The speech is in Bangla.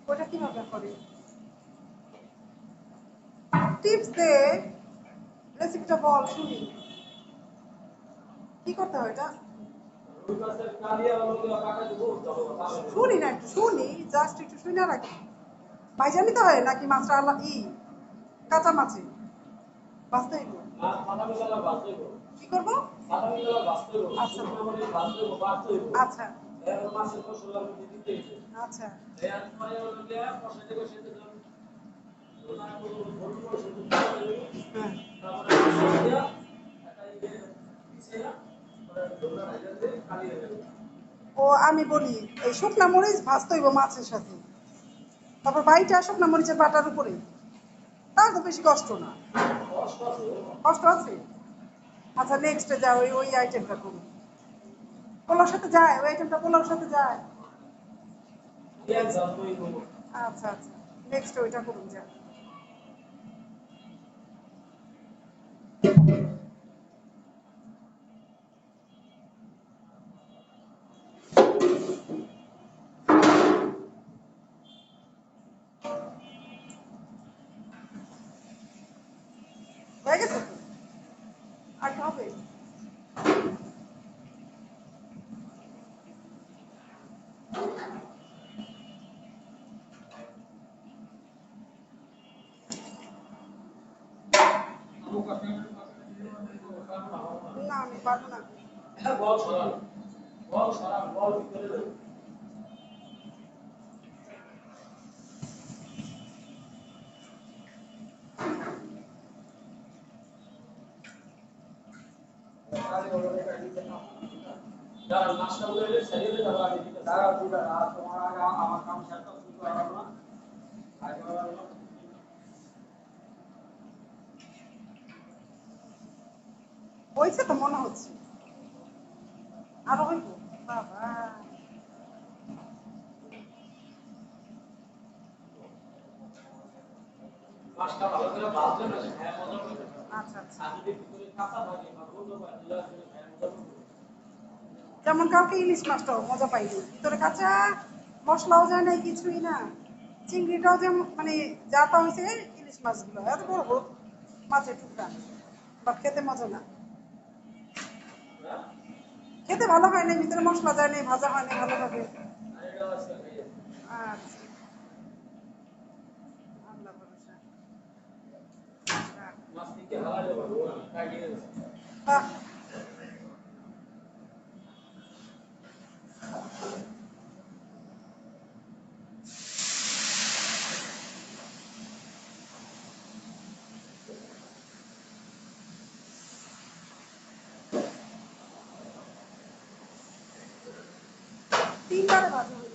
ওটা কিভাবে করে টিপস দে রেসিপিটা বল শুনি কি করতে হয় এটা শুনি না একটু শুনি জাস্ট একটু শুনে রাখি ভাইজা নিতে হয় নাকি মাছটা আলা কাঁচা মাছে ভাজতে হইব কি করবো আচ্ছা আচ্ছা আচ্ছা ও আমি বলি এই শুকনা মরিচ ভাজতে হইব মাছের সাথে তারপর বাইটা শুকনা মরিচের বাটার উপরে তার তো বেশি কষ্ট না কষ্ট আছে আচ্ছা নেক্সটে যাও ওই আইটেমটা করুন পোলার সাথে যায় ওই আইটেমটা পোলার সাথে যায় আচ্ছা আচ্ছা নেক্সট ওইটা করুন যা হয়ে গেছে তো আর কি হবে না আমি পারবো না হয়েছে তো মনে হচ্ছে আরো হইব বাবা আচ্ছা আচ্ছা যেমন কাউকে ইলিশ মাছটাও মজা পাইনি ভিতরে কাঁচা মশলাও যায় না কিছুই না চিংড়িটাও যেমন মানে যাতা হয়েছে ইলিশ মাছগুলো এত বড় বড় মাছের টুকরা বাট খেতে মজা না খেতে ভালো হয় না ভিতরে মশলা যায় না ভাজা হয় না ভালোভাবে আচ্ছা আল্লাহ ভরসা বাহ 3 বারে ভাজা হয়েছে